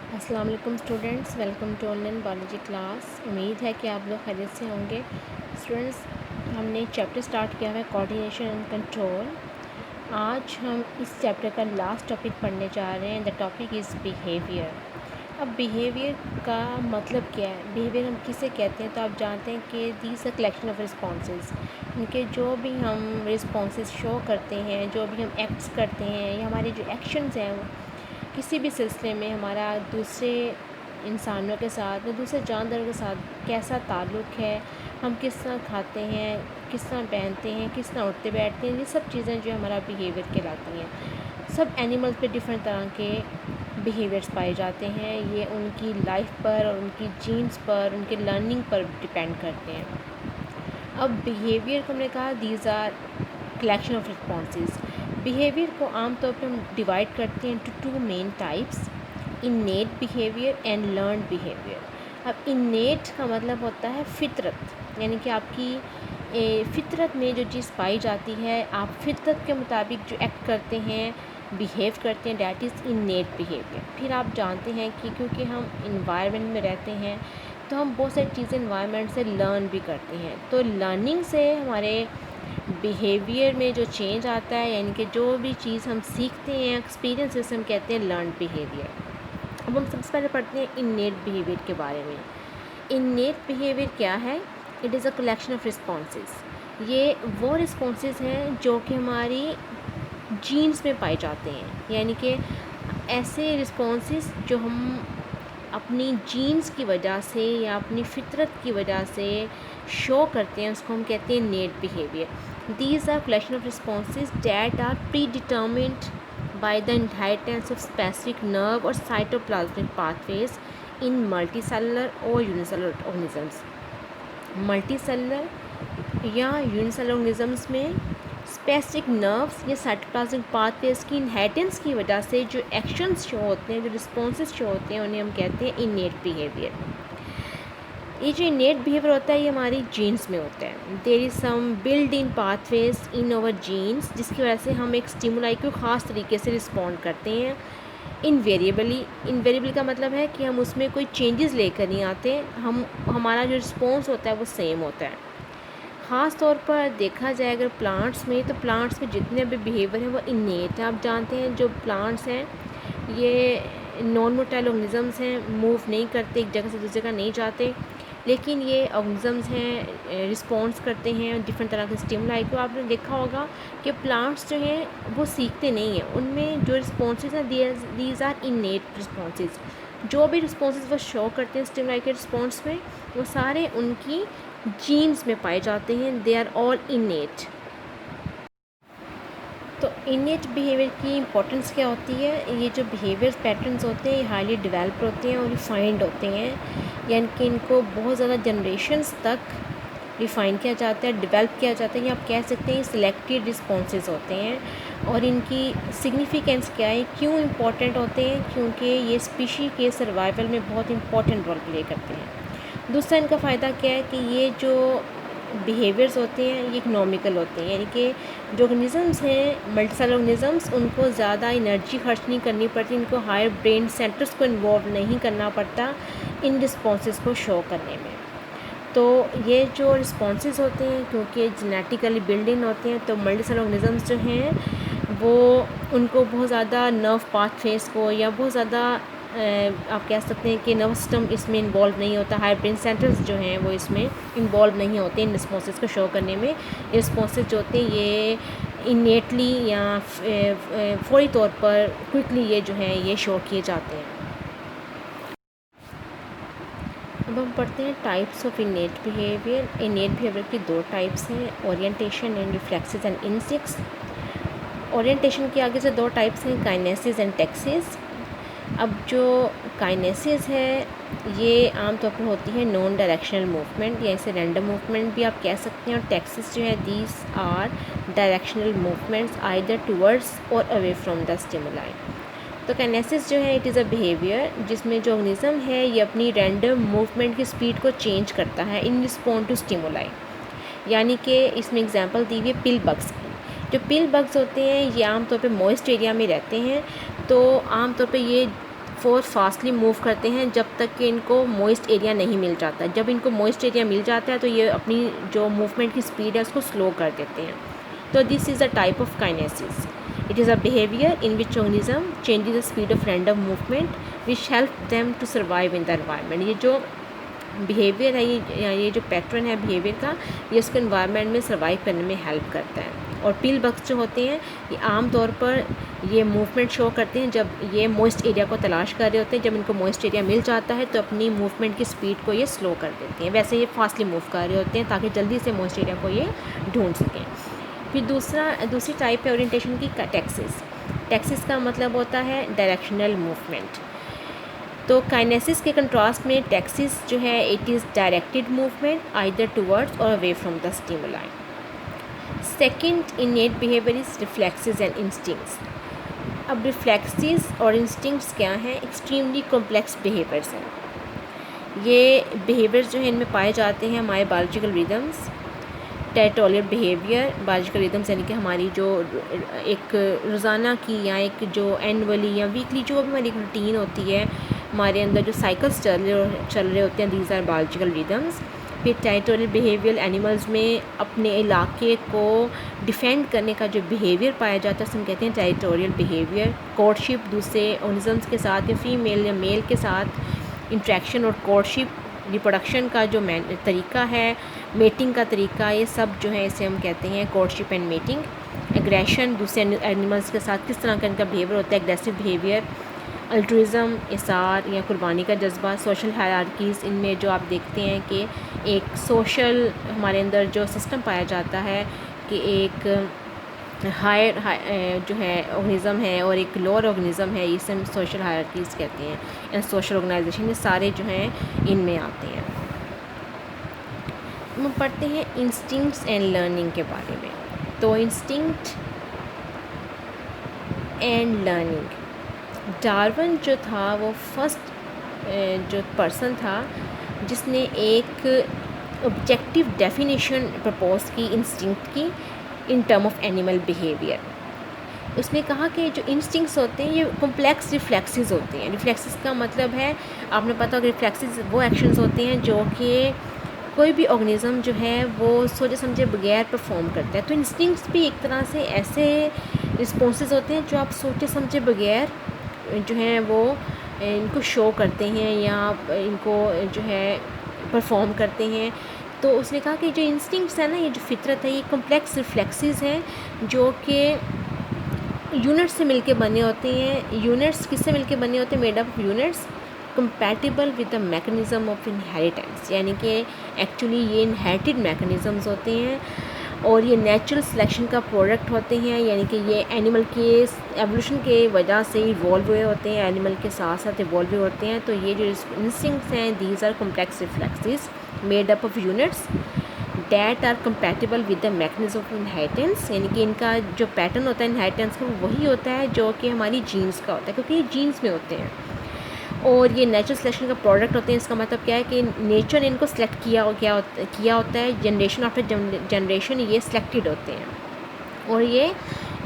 अस्सलाम वालेकुम students, welcome to online biology class. उम्मीद है कि आप लोग खैरियत से होंगे। स्टूडेंट्स, हमने चैप्टर स्टार्ट किया है कोऑर्डिनेशन एंड कंट्रोल। आज हम इस चैप्टर का लास्ट टॉपिक पढ़ने जा रहे हैं। The topic is behaviour. अब बिहेवियर का मतलब क्या है, बिहेवियर हम किसे कहते हैं? तो आप जानते हैं कि these a collection of responses. इनके जो भी हम रिस्पॉन्सेज शो करते हैं, जो भी हम एक्ट्स करते हैं या हमारे जो एक्शंस हैं किसी भी सिलसिले में हमारा दूसरे इंसानों के साथ या दूसरे जानवरों के साथ कैसा ताल्लुक़ है, हम किस तरह खाते हैं, किस तरह पहनते हैं, किस तरह उठते बैठते हैं, ये सब चीज़ें जो हमारा बिहेवियर कहलाती हैं। सब एनिमल्स पे डिफरेंट तरह के बिहेवियर्स पाए जाते हैं। ये उनकी लाइफ पर और उनकी जीन्स पर, उनके लर्निंग पर डिपेंड करते हैं। अब बिहेवियर को हमने कहा these are collection of responses. Behaviour को आमतौर पर हम डिवाइड करते हैं into two main types, innate behaviour and learned behaviour. अब इन्नेट का मतलब होता है फितरत, यानी कि आपकी फितरत में जो चीज़ पाई जाती है, आप फितरत के मुताबिक जो एक्ट करते हैं, बिहेव करते हैं, डैट इज़ इन्नेट बिहेवियर। फिर आप जानते हैं कि क्योंकि हम इन्वायरमेंट में रहते हैं तो हम बहुत सारी चीज़ें इन्वायरमेंट से लर्न भी करते हैं। तो लर्निंग से हमारे बिहेवियर में जो चेंज आता है, यानी कि जो भी चीज़ हम सीखते हैं एक्सपीरियंस से हम कहते हैं लर्न बिहेवियर। अब हम सबसे पहले पढ़ते हैं इन्नेट बिहेवियर के बारे में। इन्नेट बिहेवियर क्या है? It is a collection of responses. ये वो रिस्पॉन्सेज हैं जो कि हमारी जीन्स में पाए जाते हैं, यानी कि ऐसे रिस्पॉन्सेज जो हम अपनी जीन्स की वजह से या अपनी फितरत की वजह से शो करते हैं, उसको हम कहते हैं innate behaviour. These are collection of responses that are predetermined by the inheritance of specific nerve or cytoplasmic pathways in multicellular or unicellular organisms। Multicellular या यूनिसेलुलर ऑर्गेनिजम्स में स्पेसिफिक नर्व्स या cytoplasmic pathways की inheritance की वजह से जो actions show होते हैं, जो रिस्पॉन्सेज शो होते हैं, उन्हें हम कहते हैं इन्नेट बिहेवियर। ये जो इन्नेट बिहेवियर होता है ये हमारी जीन्स में होता है। There is some build in pathways in our genes, जिसकी वजह से हम एक स्टिमुलाई को ख़ास तरीके से रिस्पॉन्ड करते हैं। इनवेरिएबली का मतलब है कि हम उसमें कोई चेंजेस लेकर नहीं आते, हमारा जो रिस्पॉन्स होता है वो सेम होता है। ख़ास तौर पर देखा जाए अगर प्लांट्स में, तो प्लांट्स में जितने भी बिहेवियर हैं वो इन्नेट हैं। आप जानते हैं जो प्लांट्स हैं ये नॉन मोटाइल ऑर्गेनिजम्स हैं, मूव नहीं करते, एक जगह से दूसरी जगह नहीं जाते, लेकिन ये ऑर्गेनिजम्स हैं, रिस्पॉन्स करते हैं डिफरेंट तरह के स्टिमुलाई को। आपने देखा होगा कि प्लांट्स जो हैं वो सीखते नहीं हैं, उनमें जो रिस्पॉन्सेज हैं दीज आर इन्नेट रिस्पॉन्सेज। जो भी रिस्पॉन्सेज वो शो करते हैं स्टिमुलाई के रिस्पॉन्स में, वो सारे उनकी जीन्स में पाए जाते हैं। They are all innate. तो इन्नेट बिहेवियर की इंपॉर्टेंस क्या होती है? ये जो बिहेवियर पैटर्न्स होते हैं ये हाईली डेवलप होते हैं और रिफाइंड होते हैं, यानी कि इनको बहुत ज़्यादा जनरेशन्स तक रिफ़ाइन किया जाता है, डेवलप किया जाता है, या आप कह सकते हैं सिलेक्टेड रिस्पॉन्सेज होते हैं। और इनकी सिग्निफिकेंस क्या है, क्यों इम्पोर्टेंट होते हैं? क्योंकि ये स्पीशी के सर्वाइवल में बहुत इंपॉर्टेंट रोल प्ले करते हैं। दूसरा इनका फ़ायदा क्या है कि ये जो बिहेवियर्स होते हैं ये इकोनॉमिकल होते हैं, यानी कि जो ऑर्गेनिजम्स हैं मल्टीसेलुलर ऑर्गेनिजम्स, उनको ज़्यादा एनर्जी खर्च नहीं करनी पड़ती, इनको हायर ब्रेन सेंटर्स को इन्वॉल्व नहीं करना पड़ता इन रिस्पॉन्सेज को शो करने में। तो ये जो रिस्पॉन्सेज होते हैं क्योंकि जेनेटिकली बिल्ड इन होते हैं, तो मल्टीसेलुलर ऑर्गेनिजम्स जो हैं वो उनको बहुत ज़्यादा नर्व पाथवेज को या बहुत ज़्यादा आप कह सकते हैं कि नर्व सिस्टम इसमें इन्वॉल्व नहीं होता, हाई ब्रेन सेंटर्स जो हैं वो इसमें इन्वॉल्व नहीं होते इन रिस्पॉन्सेज को शो करने में। रिस्पॉन्सेज जो होते हैं ये इनेटली या फौरी तौर पर क्विकली ये जो है ये शो किए जाते हैं। अब हम पढ़ते हैं टाइप्स ऑफ इनेट बिहेवियर। इनेट बिहेवियर की दो टाइप्स हैं, orientation and reflexes and instincts. Orientation के आगे से दो टाइप्स हैं, काइनेसिस एंड टैक्सिस। अब जो काइनेसिस है ये आमतौर पर होती है नॉन डायरेक्शनल मूवमेंट, या इसे रैंडम मूवमेंट भी आप कह सकते हैं। और टैक्सिस जो है these are directional movements either towards और अवे फ्रॉम द स्टिमुलाई। तो काइनेसिस जो है इट इज़ अ बिहेवियर जिसमें जो ऑर्गेनिज्म है ये अपनी रैंडम मूवमेंट की स्पीड को चेंज करता है इन रिस्पॉन्ड टू स्टिमुलाई। यानी कि इसमें एग्जांपल दी हुई है पिल बग्स की। जो पिल बग्स होते हैं ये आमतौर पे मॉइस्ट एरिया में रहते हैं, तो आमतौर पे ये फास्टली मूव करते हैं जब तक कि इनको मॉइस्ट एरिया नहीं मिल जाता। जब इनको मॉइस्ट एरिया मिल जाता है तो ये अपनी जो मूवमेंट की स्पीड है उसको स्लो कर देते हैं। तो this is a type of kinesis. It is a behaviour in which organism changes the speed of random movement which help them to survive in the environment. ये जो बिहेवियर है, ये जो पैटर्न है बिहेवियर का, ये उसके एनवायरनमेंट में सर्वाइव करने में हेल्प करता है। और पील बग्स जो होते हैं ये आम तौर पर ये मूवमेंट शो करते हैं जब ये मॉइस्ट एरिया को तलाश कर रहे होते हैं। जब इनको मॉइस्ट एरिया मिल जाता है तो अपनी मूवमेंट की स्पीड को ये स्लो कर देते हैं। वैसे ये फास्टली मूव कर रहे होते हैं ताकि जल्दी से मॉइस्ट एरिया को ये ढूंढ सकें। फिर दूसरी टाइप है ओरिएंटेशन की, टैक्सिस। टैक्सिस का मतलब होता है डायरेक्शनल मूवमेंट। तो काइनेसिस के कंट्रास्ट में टैक्सिस जो है it is directed movement either towards और away from the stimuli. Second innate behaviour is reflexes and instincts. अब रिफ्लेक्सेस और इंस्टिंक्ट्स क्या हैं? एक्सट्रीमली कॉम्प्लेक्स बिहेवियर्स हैं। ये बिहेवियर्स जो है इनमें पाए जाते हैं हमारे biological rhythms, territorial behaviour, biological rhythms यानी कि हमारी जो एक रोज़ाना की या एक जो एनुअली या वीकली जो भी हमारी रूटीन होती है, हमारे अंदर जो साइकिल्स चल रहे होते हैं, दीज आर बायोलॉजिकल रिदम्स। फिर टेरिटोरियल बिहेवियर, एनिमल्स में अपने इलाके को डिफेंड करने का जो बिहेवियर पाया जाता है उसे हम कहते हैं टेरिटोरियल बिहेवियर। कोर्टशिप, दूसरे ऑर्गेनिजम्स के साथ या फीमेल या मेल के साथ इंट्रैक्शन और कोर्टशिप, रिप्रोडक्शन का जो तरीका है, मेटिंग का तरीका, ये सब जो है इसे हम कहते हैं कोर्टशिप एंड मेटिंग। एग्रेशन, दूसरे एनिमल्स के साथ किस तरह का इनका बिहेवियर होता है, एग्रेसिव बिहेवियर। अल्ट्रुइज़म, इसार या कुर्बानी का जज्बा। सोशल हायरार्कीज़, इनमें जो आप देखते हैं कि एक सोशल हमारे अंदर जो सिस्टम पाया जाता है कि एक हायर जो है ऑर्गेनिज़म है और एक लोअर ऑर्गेनिज़म है, इसे हम सोशल हायरार्कीज़ कहते हैं एंड सोशल ऑर्गेनाइजेशन, ये सारे जो हैं इनमें आते हैं। हम पढ़ते हैं इंस्टिंक्ट्स एंड लर्निंग के बारे में। तो इंस्टिंक्ट एंड लर्निंग, डार्विन जो था वो फर्स्ट जो पर्सन था जिसने एक ऑब्जेक्टिव डेफिनेशन प्रपोज की इंस्टिंक्ट की in term of animal behaviour. उसने कहा कि जो इंस्टिंक्ट्स होते हैं ये कॉम्प्लेक्स रिफ्लेक्सेस होते हैं। रिफ्लेक्सेस का मतलब है, आपने पता होगा रिफ्लेक्सेस वो एक्शंस होते हैं जो कि कोई भी ऑर्गेनिज़म जो है वो सोचे समझे बगैर परफॉर्म करता है। तो इंस्टिंक्ट्स भी एक तरह से ऐसे रिस्पॉन्सेज होते हैं जो आप सोचे समझे बगैर जो है वो इनको शो करते हैं या इनको जो है परफॉर्म करते हैं। तो उसने कहा कि जो इंस्टिंक्ट्स है ना, ये जो फितरत है, ये कॉम्प्लेक्स रिफ्लेक्सेस हैं जो कि यूनिट्स से मिलके बने होते हैं। यूनिट्स किससे मिलके बने होते हैं? Made up of units compatible with the mechanism of inheritance, यानी कि एक्चुअली ये इनहेरिटेड मैकेनिज़म्स होते हैं और ये नेचुरल सिलेक्शन का प्रोडक्ट होते हैं, यानी कि ये एनिमल के एवोल्यूशन के वजह से इवॉल्व हुए होते हैं, एनिमल के साथ साथ इवॉल्व हुए होते हैं। तो ये जो इंस्टिंक्ट्स हैं these are complex reflexes made up of units that are compatible with the mechanism of inheritance, यानी कि इनका जो पैटर्न होता है इनहेरिटेंस का वो वही होता है जो कि हमारी जीन्स का होता है, क्योंकि ये जीन्स में होते हैं और ये नेचुरल सिलेक्शन का प्रोडक्ट होते हैं। इसका मतलब क्या है कि नेचर ने इनको सेलेक्ट किया होता है, जनरेशन आफ्टर जनरेशन ये सिलेक्टेड होते हैं और ये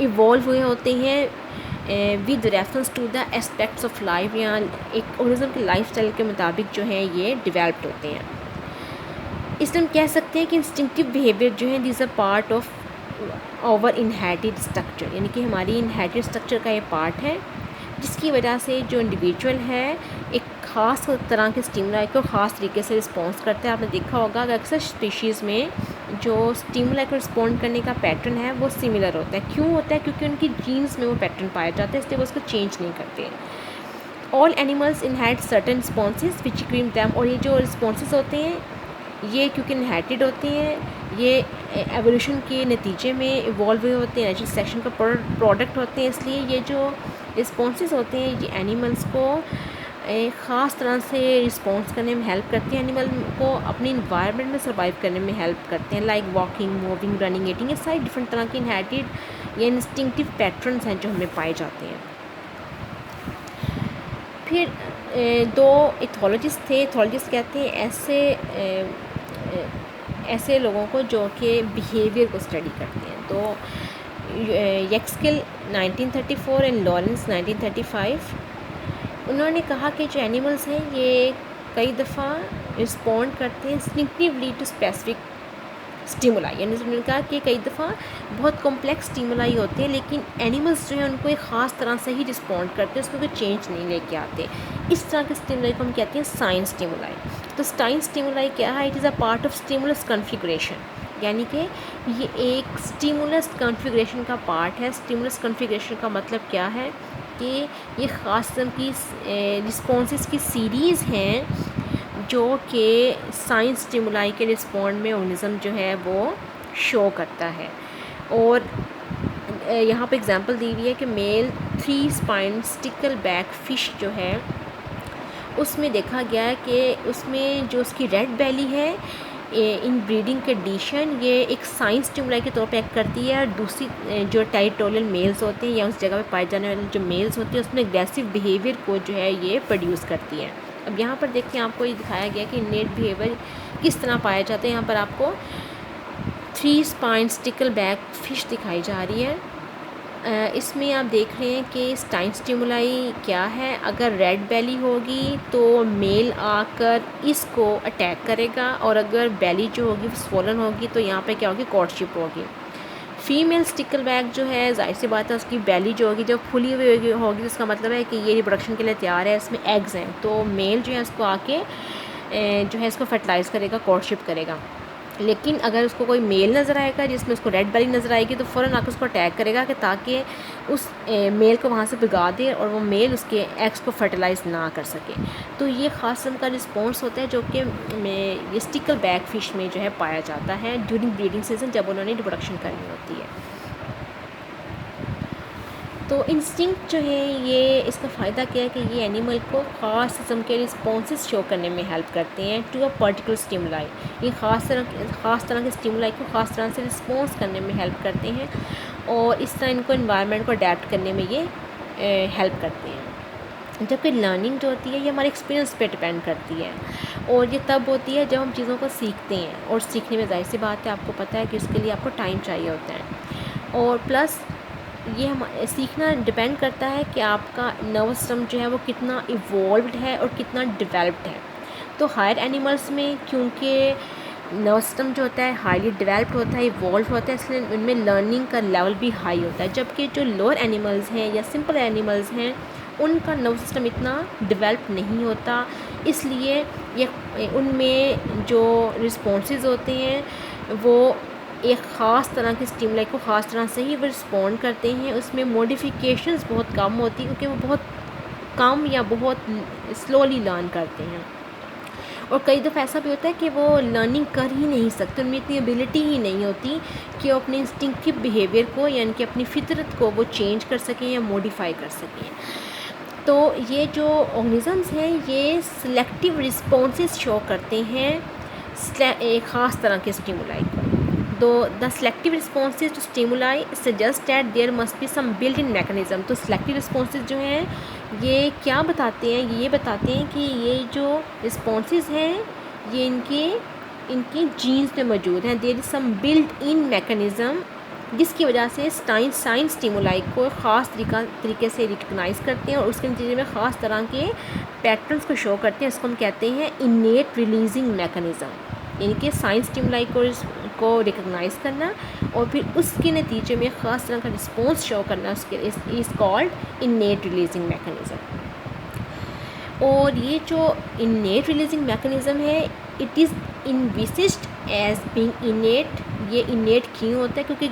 इवॉल्व हुए होते हैं with reference to the aspects of life, या एक ऑर्गेनिज्म के लाइफ स्टाइल के मुताबिक जो है ये डिवेल्प्ड होते हैं। इसलिए हम कह सकते हैं कि इंस्टिंक्टिव बिहेवियर जो है this a part of our inherited structure, यानी कि हमारी इनहेरिटेड स्ट्रक्चर का ये पार्ट है जिसकी वजह से जो इंडिविजुअल है एक ख़ास तरह के स्टिमुलाई को ख़ास तरीके से रिस्पॉन्स करता है। आपने देखा होगा कि अक्सर स्पीशीज़ में जो स्टिमुलाई को रिस्पॉन्ड करने का पैटर्न है वो सिमिलर होता है। क्यों होता है? क्योंकि उनकी जीन्स में वो पैटर्न पाया जाता है, इसलिए वो उसको चेंज नहीं करते। All animals inherit certain responses which cream them, और ये जो रिस्पॉन्सेज होते हैं ये क्योंकि इनहेरिटेड होते हैं, ये एवोल्यूशन के नतीजे में इवॉल्व हुए होते हैं, नेचुरल सिलेक्शन का प्रोडक्ट होते हैं। इसलिए ये जो रिस्पॉन्सेज होते हैं ये एनिमल्स को एक ख़ास तरह से रिस्पॉन्स करने में हेल्प करते हैं, एनिमल को अपनी इन्वायरमेंट में सर्वाइव करने में हेल्प करते हैं, like walking, moving, running, eating. ये सारी डिफरेंट तरह के इनहेरिटेड या इंस्टिंक्टिव पैटर्न्स हैं जो हमें पाए जाते हैं। फिर दो इथोलॉजिस्ट थे। इथोलॉजिस्ट कहते हैं ऐसे लोगों को जो कि बिहेवियर को स्टडी करते हैं। तो यक्सकिल 1934 एंड लॉरेंस 1935 उन्होंने कहा कि जो एनिमल्स हैं ये कई दफ़ा रिस्पॉन्ड करते हैं इंस्टिंक्टिवली टू स्पेसिफिक स्टिमुलाई, यानी उन्होंने कहा कि कई दफ़ा बहुत कॉम्प्लेक्स स्टिमुलाई होते हैं लेकिन एनिमल्स जो हैं उनको एक ख़ास तरह से ही रिस्पॉन्ड करते हैं, उसमें कोई चेंज नहीं लेके आते। इस तरह के स्टिमुलाई को हम कहते हैं साइन स्टिमुलाई। तो साइन स्टिमुलाई क्या है? It is a part of stimulus configuration, यानी कि ये एक स्टिमुलस कॉन्फ़िगरेशन का पार्ट है। स्टिमुलस कॉन्फ़िगरेशन का मतलब क्या है कि ये ख़ास किस्म की रिस्पॉन्सेस की सीरीज़ हैं जो कि साइन स्टिमुलाई के रिस्पॉन्ड में ऑर्गेनिज्म जो है वो शो करता है। और यहाँ पे एग्जांपल दी हुई है कि male 3 spine stickleback fish जो है उसमें देखा गया है कि उसमें जो उसकी रेड बेली है इन ब्रीडिंग कंडीशन ये एक साइन स्टिमुलाई के तौर पे एक्ट करती है। और दूसरी जो टेरिटोरियल मेल्स होते हैं या उस जगह पे पाए जाने वाले जो मेल्स होते हैं उसमें एग्रेसिव बिहेवियर को जो है ये प्रोड्यूस करती है। अब यहाँ पर देखिए आपको ये दिखाया गया कि इनेट बिहेवियर किस तरह पाया जाता है। यहाँ पर आपको 3 स्पाइन स्टिकल बैक फ़िश दिखाई जा रही है। इसमें आप देख रहे हैं कि साइन स्टिमुलाई क्या है। अगर रेड बेली होगी तो मेल आकर इसको अटैक करेगा, और अगर बेली जो होगी वो स्वोलन होगी तो यहाँ पे क्या होगी? कोर्टशिप होगी। फीमेल स्टिकल बैक जो है ज़ाहिर सी बात है उसकी बेली जो होगी जब फुली हुई होगी तो इसका मतलब है कि ये रिप्रोडक्शन के लिए तैयार है, इसमें एग्स हैं, तो मेल जो है इसको आके जो है इसको फर्टिलाइज़ करेगा, कोर्टशिप करेगा। लेकिन अगर उसको कोई मेल नज़र आएगा जिसमें उसको रेड बेली नज़र आएगी तो फ़ौरन आकर उसको अटैक करेगा कि ताकि उस मेल को वहाँ से भगा दे और वो मेल उसके एग्स को फर्टिलाइज़ ना कर सके। तो ये ख़ास किस्म का रिस्पॉन्स होता है जो कि ये स्टिकल बैक फ़िश में जो है पाया जाता है ड्यूरिंग ब्रीडिंग सीजन, जब उन्होंने रिप्रोडक्शन करनी होती है। तो इंस्टिंक्ट जो है ये इसका फ़ायदा क्या है कि ये एनिमल को ख़ास किस्म के रिस्पॉन्सेस शो करने में हेल्प करते हैं टू अ पर्टिकुलर स्टिमुलाई। ये ख़ास तरह के स्टिमुलाई को ख़ास तरह से रिस्पॉन्स करने में हेल्प करते हैं और इस तरह इनको इन्वायरमेंट को अडेप्ट करने में ये हेल्प करते हैं। जबकि लर्निंग जो होती है ये हमारे एक्सपीरियंस पे डिपेंड करती है, और ये तब होती है जब हम चीज़ों को सीखते हैं, और सीखने में ज़ाहिर सी बात है आपको पता है कि उसके लिए आपको टाइम चाहिए होता है। और प्लस ये हम सीखना डिपेंड करता है कि आपका नर्वस सिस्टम जो है वो कितना इवॉल्व्ड है और कितना डेवलप्ड है। तो हायर एनिमल्स में क्योंकि नर्वस सिस्टम जो होता है हाईली डेवलप्ड होता है, इवॉल्व होता है, इसलिए उनमें लर्निंग का लेवल भी हाई होता है। जबकि जो लोअर एनिमल्स हैं या सिंपल एनिमल्स हैं उनका नर्वस सिस्टम इतना डेवलप नहीं होता, इसलिए ये उनमें जो रिस्पॉन्सेज होते हैं वो एक ख़ास तरह की स्टिमुलाई को ख़ास तरह से ही वो रिस्पॉन्ड करते हैं। उसमें मॉडिफिकेशंस बहुत कम होती क्योंकि वो बहुत कम या बहुत स्लोली लर्न करते हैं। और कई दफ़ा ऐसा भी होता है कि वो लर्निंग कर ही नहीं सकते, उनमें इतनी एबिलिटी ही नहीं होती कि वो अपने इंस्टिंक्टिव बिहेवियर को यानी कि अपनी फितरत को वो चेंज कर सकें या मॉडिफाई कर सकें। तो ये जो ऑर्गेनिजम्स हैं ये सिलेक्टिव रिस्पॉन्सेस शो करते हैं एक ख़ास तरह के स्टिमुलाई को। The selective responses to stimuli suggest that there must be some built-in mechanism। तो selective responses जो हैं ये क्या बताते हैं? ये बताते हैं कि ये जो responses हैं ये इनके जीन्स में मौजूद हैं। There is some built-in mechanism जिसकी वजह से साइन स्टिमुलाई को ख़ास तरीके से रिकगनाइज़ करते हैं और उसके नतीजे में ख़ास तरह के पैटर्न्स को शो करते हैं। इसको हम कहते हैं इनेट रिलीजिंग मैकेनिज़्म, यानी कि साइन स्टिमुलाई को रिकगनाइज़ करना और फिर उसके नतीजे में ख़ास तरह का रिस्पॉन्स शो करना, उसके is called innate releasing mechanism. और ये जो इनेट रिलीजिंग मैकेनिज़्म है it is envisaged as being innate. ये इनेट क्यों होता है? क्योंकि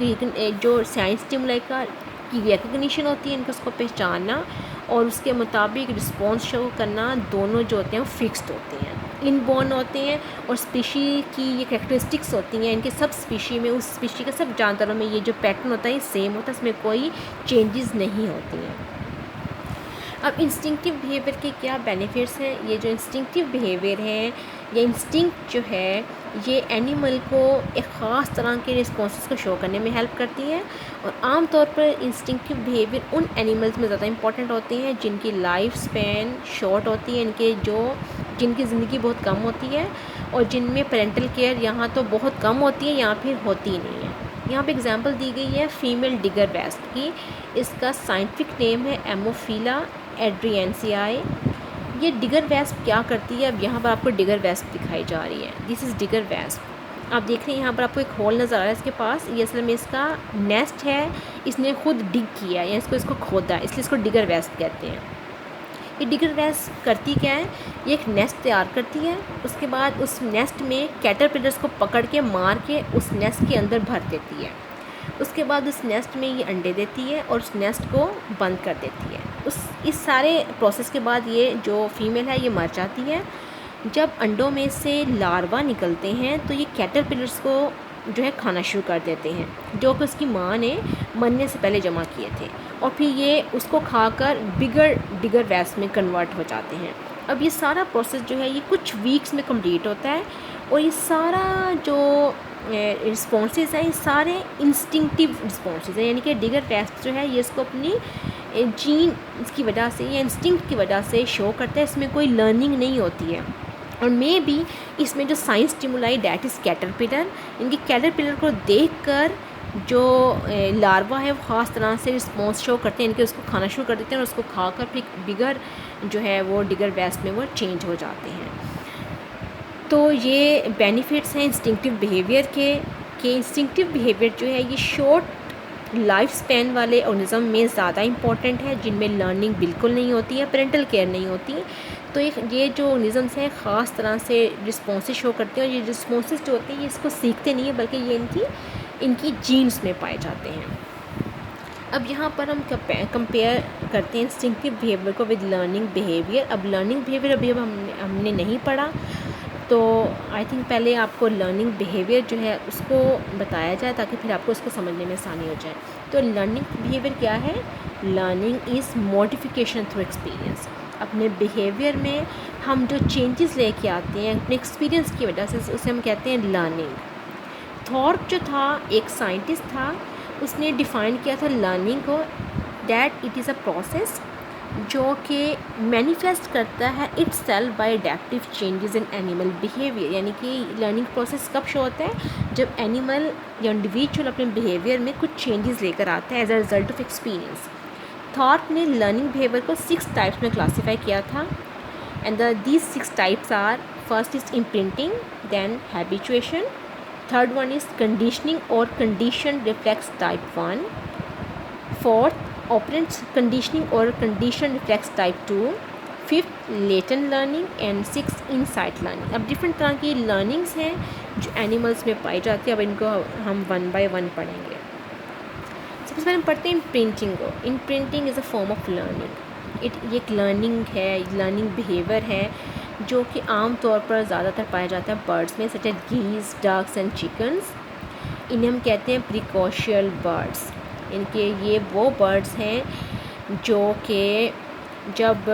जो साइन स्टिमुलाई की रिकग्निशन होती है, इनको उसको पहचानना और उसके मुताबिक रिस्पॉन्स शो करना, दोनों जो होते हैं वो फिक्स्ड होते हैं, इनबॉर्न होते हैं। और स्पीशी की ये कैरेक्टरिस्टिक्स होती हैं, इनके सब स्पीशी में, उस स्पीशी के सब जानवरों में ये जो पैटर्न होता है ये सेम होता है, इसमें कोई चेंजेस नहीं होती हैं। अब इंस्टिंक्टिव बिहेवियर के क्या बेनिफिट्स हैं? ये जो इंस्टिंक्टिव बिहेवियर है, ये इंस्टिंक्ट जो है ये एनिमल को एक ख़ास तरह के रिस्पॉन्सेस को शो करने में हेल्प करती है। और आम तौर पर इंस्टिंक्टिव बिहेवियर उन एनिमल्स में ज़्यादा इंपॉर्टेंट होते हैं जिनकी लाइफ स्पैन शॉर्ट होती है, जिनकी ज़िंदगी बहुत कम होती है और जिनमें पेरेंटल केयर यहाँ तो बहुत कम होती है या फिर होती ही नहीं है। यहाँ पे एग्जांपल दी गई है फीमेल डिगर बेस्ट की। इसका साइंटिफिक नेम है एमोफिला एड्रियंसियाई। ये डिगर वेस्प क्या करती है, अब यहाँ पर आपको डिगर वेस्प दिखाई जा रही है। This is digger wasp. आप देख रहे हैं यहाँ पर आपको एक होल नज़र आ रहा है इसके पास, ये असल में इसका नेस्ट है, इसने खुद डिग किया या इसको खोदा, इसलिए इसको डिगर वेस्प कहते हैं। ये डिगर वेस्प करती क्या है, ये एक नेस्ट तैयार करती है, उसके बाद उस नेस्ट में कैटरपिलर्स को पकड़ के मार के उस नेस्ट के अंदर भर देती है। उसके बाद उस नेस्ट में ये अंडे देती है और उस नेस्ट को बंद कर देती है। इस सारे प्रोसेस के बाद ये जो फीमेल है ये मर जाती है। जब अंडों में से लार्वा निकलते हैं तो ये कैटरपिलर्स को जो है खाना शुरू कर देते हैं, जो कि उसकी माँ ने मरने से पहले जमा किए थे, और फिर ये उसको खाकर डिगर वेस्प में कन्वर्ट हो जाते हैं। अब ये सारा प्रोसेस जो है ये कुछ वीक्स में कंप्लीट होता है, और ये सारा जो रिस्पॉन्सेज हैं ये सारे इंस्टिंक्टिव रिस्पॉन्सेज हैं, यानी कि डिगर वेस्प जो है ये इसको अपनी जीन की वजह से या इंस्टिंक्ट की वजह से शो करता है, इसमें कोई लर्निंग नहीं होती है। और मे बी इसमें जो science stimuli that is caterpillar, इनकी कैटरपिलर को देखकर जो लार्वा है वो ख़ास तरह से रिस्पॉन्स शो करते हैं, इनके उसको खाना शुरू कर देते हैं और उसको खाकर फिर बिगर जो है वो डिगर वेस्प में वो चेंज हो जाते हैं। तो ये बेनिफिट्स हैं इंस्टिंक्टिव बिहेवियर के इंस्टिंक्टिव बिहेवियर जो है ये शॉर्ट लाइफ स्पैन वाले ऑर्गेनिज्म में ज़्यादा इंपॉर्टेंट है, जिनमें लर्निंग बिल्कुल नहीं होती है, पेरेंटल केयर नहीं होती। तो ये जो ऑर्गेनिजम्स हैं ख़ास तरह से रिस्पॉन्सेज शो करते हैं, और ये रिस्पॉन्सेज जो होते हैं ये इसको सीखते नहीं है, बल्कि ये इनकी जीन्स में पाए जाते हैं। अब यहाँ पर हम कंपेयर करते हैं इंस्टिंक्टिव बिहेवियर को विद लर्निंग बिहेवियर। अब लर्निंग बिहेवियर अभी हमने नहीं पढ़ा, तो आई थिंक पहले आपको लर्निंग बिहेवियर जो है उसको बताया जाए ताकि फिर आपको उसको समझने में आसानी हो जाए। तो लर्निंग बिहेवियर क्या है? Learning is modification through experience. अपने बिहेवियर में हम जो चेंजेस लेके आते हैं अपने एक्सपीरियंस की वजह से, उसे हम कहते हैं लर्निंग। थॉर्प जो था एक साइंटिस्ट था, उसने डिफ़ाइन किया था लर्निंग को, that it is a process जो कि मैनिफेस्ट करता है itself by adaptive changes in animal behaviour. यानी कि लर्निंग प्रोसेस कब शो होता है? जब एनिमल या इंडिविजुअल अपने बिहेवियर में कुछ चेंजेस लेकर आता है as a result of experience. Thorpe ने लर्निंग बिहेवियर को 6 टाइप्स में क्लासीफाई किया था, and these 6 types are: first is imprinting, then habituation, third one is conditioning और condition reflex type 1, fourth operant conditioning और condition reflex type 2, fifth latent learning, and six insight learning. अब different तरह की learnings हैं जो animals में पाई जाती है। अब इनको हम 1 बाय 1 पढ़ेंगे। सबसे पहले हम पढ़ते हैं इम्प्रिंटिंग को। Imprinting is a form of learning. ये एक लर्निंग है, लर्निंग बिहेवियर है जो कि आम तौर पर ज़्यादातर पाया जाता है बर्ड्स में, such as geese, ducks and chickens. इन्हें हम कहते हैं प्रिकॉशियल बर्ड्स। इनके ये वो बर्ड्स हैं जो कि जब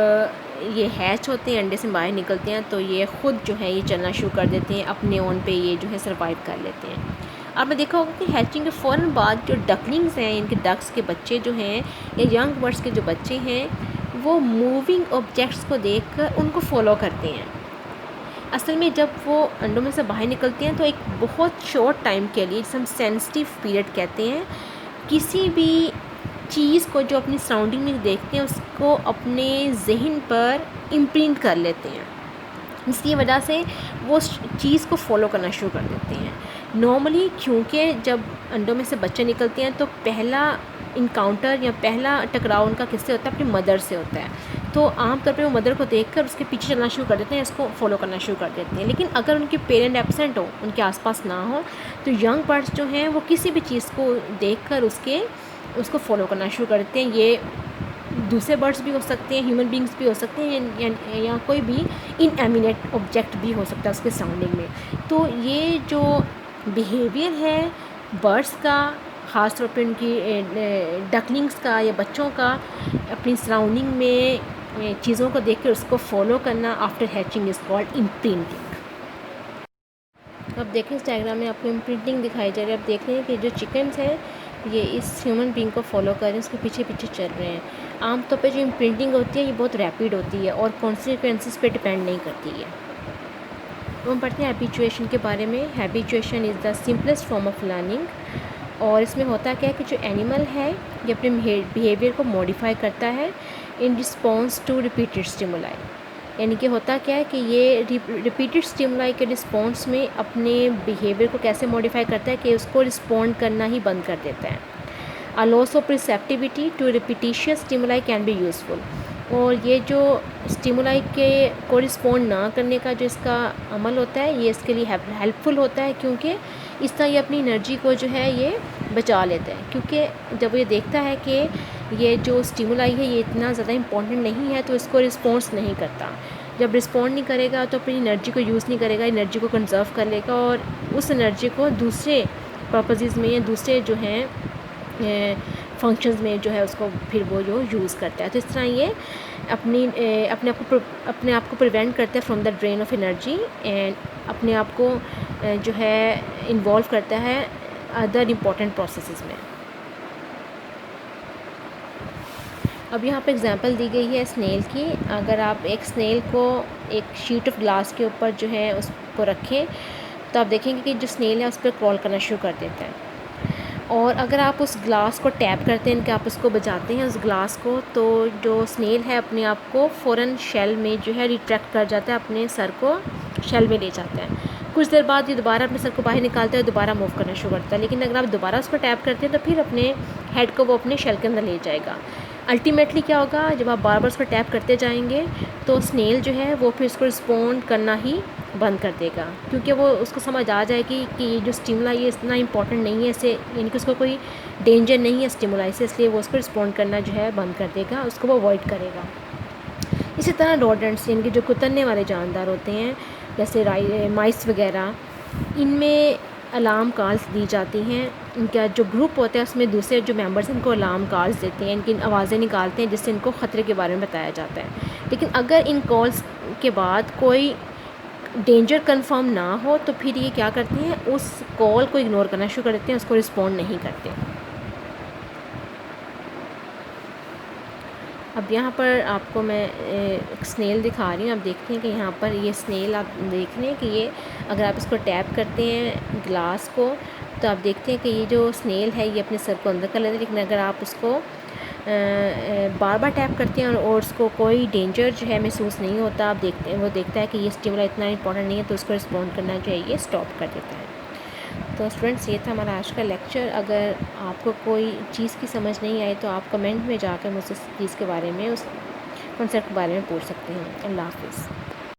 ये हैच होते हैं, अंडे से बाहर निकलते हैं, तो ये ख़ुद जो है ये चलना शुरू कर देते हैं, अपने ओन पे ये जो है सर्वाइव कर लेते हैं। आपने देखा होगा कि हैचिंग के फ़ौरन बाद जो डकलिंग्स हैं, इनके डक्स के बच्चे जो हैं या यंग बर्ड्स के जो बच्चे हैं, वो मूविंग ऑब्जेक्ट्स को देखकर उनको फॉलो करते हैं। असल में जब वो अंडों में से बाहर निकलते हैं तो एक बहुत शॉर्ट टाइम के लिए, जिसे हम सेंसिटिव पीरियड कहते हैं, किसी भी चीज़ को जो अपनी सराउंडिंग में देखते हैं उसको अपने जहन पर इम्प्रिंट कर लेते हैं। इसकी वजह से वो चीज़ को फॉलो करना शुरू कर देते हैं। नॉर्मली क्योंकि जब अंडों में से बच्चे निकलते हैं तो पहला इनकाउंटर या पहला टकराव उनका किससे होता है? अपनी मदर से होता है। तो आमतौर पे वो मदर को देखकर उसके पीछे चलना शुरू कर देते हैं, इसको फॉलो करना शुरू कर देते हैं। लेकिन अगर उनके पेरेंट एब्सेंट हो, उनके आसपास ना हो, तो यंग बर्ड्स जो हैं वो किसी भी चीज़ को देखकर उसको फॉलो करना शुरू कर देते हैं। ये दूसरे बर्ड्स भी हो सकते हैं, ह्यूमन बींग्स भी हो सकते हैं, या कोई भी इनएमिनेट ऑब्जेक्ट भी हो सकता है उसके सराउंडिंग में। तो ये जो बिहेवियर है बर्ड्स का, ख़ास तौर पे उनकी डकलिंग्स का या बच्चों का, अपनी सराउंडिंग में चीज़ों को देखकर उसको फॉलो करना after hatching is called imprinting. अब देखें इस डायग्राम में आपको इम्प्रिंटिंग दिखाई जा रही है। आप देख रहे हैं कि जो चिकन्स हैं ये इस ह्यूमन बींग को फॉलो कर रहे हैं, उसके पीछे पीछे चल रहे हैं। आमतौर पे जो इम्प्रिंटिंग होती है ये बहुत रैपिड होती है और कॉन्सिक्वेंसेस पे डिपेंड नहीं करती है। तो हम पढ़ते हैं हैबिचुएशन के बारे में। Habituation is the simplest form of learning, और इसमें होता क्या है कि जो एनिमल है ये अपने बिहेवियर को मॉडिफाई करता है in response to repeated stimuli. यानी कि होता क्या है कि ये रिपीटेड स्टिमुलाई के रिस्पॉन्स में अपने बिहेवियर को कैसे मॉडिफाई करता है कि उसको रिस्पॉन्ड करना ही बंद कर देता है। A loss of receptivity to repetitious stimuli can be useful। और ये जो स्टिमुलाई के को रिस्पॉन्ड ना करने का जो इसका अमल होता है ये इसके लिए हेल्पफुल होता है, क्योंकि इस तरह ये अपनी एनर्जी को जो है ये बचा लेता है। क्योंकि जब ये देखता है कि ये जो स्टिमुलाई है ये इतना ज़्यादा इम्पोर्टेंट नहीं है तो इसको रिस्पॉन्स नहीं करता। जब रिस्पॉन्ड नहीं करेगा तो अपनी एनर्जी को यूज़ नहीं करेगा, एनर्जी को कंजर्व कर लेगा और उस एनर्जी को दूसरे पर्पसेस में या दूसरे जो हैं फंक्शंस में जो है उसको फिर वो जो यूज़ करता है। तो इस तरह ये अपने आप को प्रिवेंट करता है from the drain of energy and अपने आप को जो है इन्वॉल्व करता है अदर इम्पॉर्टेंट प्रोसेसेस में। अब यहाँ पे एग्जांपल दी गई है स्नेल की। अगर आप एक स्नेल को एक शीट ऑफ ग्लास के ऊपर जो है उसको रखें तो आप देखेंगे कि जो स्नेल है उस पर क्रॉल करना शुरू कर देता है। और अगर आप उस ग्लास को टैप करते हैं कि आप उसको बजाते हैं उस ग्लास को, तो जो स्नेल है अपने आप को फ़ौरन शेल में जो है रिट्रैक्ट कर जाता है, अपने सर को शेल में ले जाता है। कुछ देर बाद ये दोबारा अपने सर को बाहर निकालता है, दोबारा मूव करना शुरू करता है। लेकिन अगर आप दोबारा उस पर टैप करते हैं तो फिर अपने हेड को वो अपने शेल के अंदर ले जाएगा। अल्टीमेटली क्या होगा, जब आप बार बार उस पर टैप करते जाएंगे तो स्नेल जो है वो फिर इसको रिस्पॉन्ड करना ही बंद कर देगा, क्योंकि वो उसको समझ आ जाएगी कि ये जो स्टिमुलाई है इतना इंपॉर्टेंट नहीं है, इससे यानी कि उसको कोई डेंजर नहीं है स्टिमुलाई से, इसलिए वो उसको रिस्पॉन्ड करना जो है बंद कर देगा, उसको वो अवॉइड करेगा। इसी तरह रोडेंट्स यानी कि जो कुतरने वाले जानदार होते हैं जैसे माइस वगैरह, इनमें अलार्म कॉल्स दी जाती हैं। इनका जो ग्रुप होता है उसमें दूसरे जो मेंबर्स इनको अलार्म कॉल्स देते हैं, इनकी आवाज़ें निकालते हैं जिससे इनको ख़तरे के बारे में बताया जाता है। लेकिन अगर इन कॉल्स के बाद कोई डेंजर कंफर्म ना हो तो फिर ये क्या करते हैं, उस कॉल को इग्नोर करना शुरू कर देते हैं, उसको रिस्पॉन्ड नहीं करते। अब यहाँ पर आपको मैं एक स्नेल दिखा रही हूँ। आप देखते हैं कि यहाँ पर ये स्नेल आप देख रहे हैं कि ये अगर आप इसको टैप करते हैं ग्लास को तो आप देखते हैं कि ये जो स्नेल है ये अपने सर को अंदर कर लेता है। लेकिन अगर आप उसको बार बार टैप करते हैं और उसको कोई डेंजर जो है महसूस नहीं होता, आप देखते हैं वो देखता है कि ये स्टिमुला इतना इंपॉर्टेंट नहीं है तो उसको रिस्पॉन्ड करना जो है ये स्टॉप कर देता है। तो स्टूडेंट्स ये था हमारा आज का लेक्चर। अगर आपको कोई चीज़ की समझ नहीं आई तो आप कमेंट में जाकर मुझसे इस चीज़ के बारे में, उस कॉन्सेप्ट के बारे में पूछ सकते हैं। अल्लाह हाफ़िज़।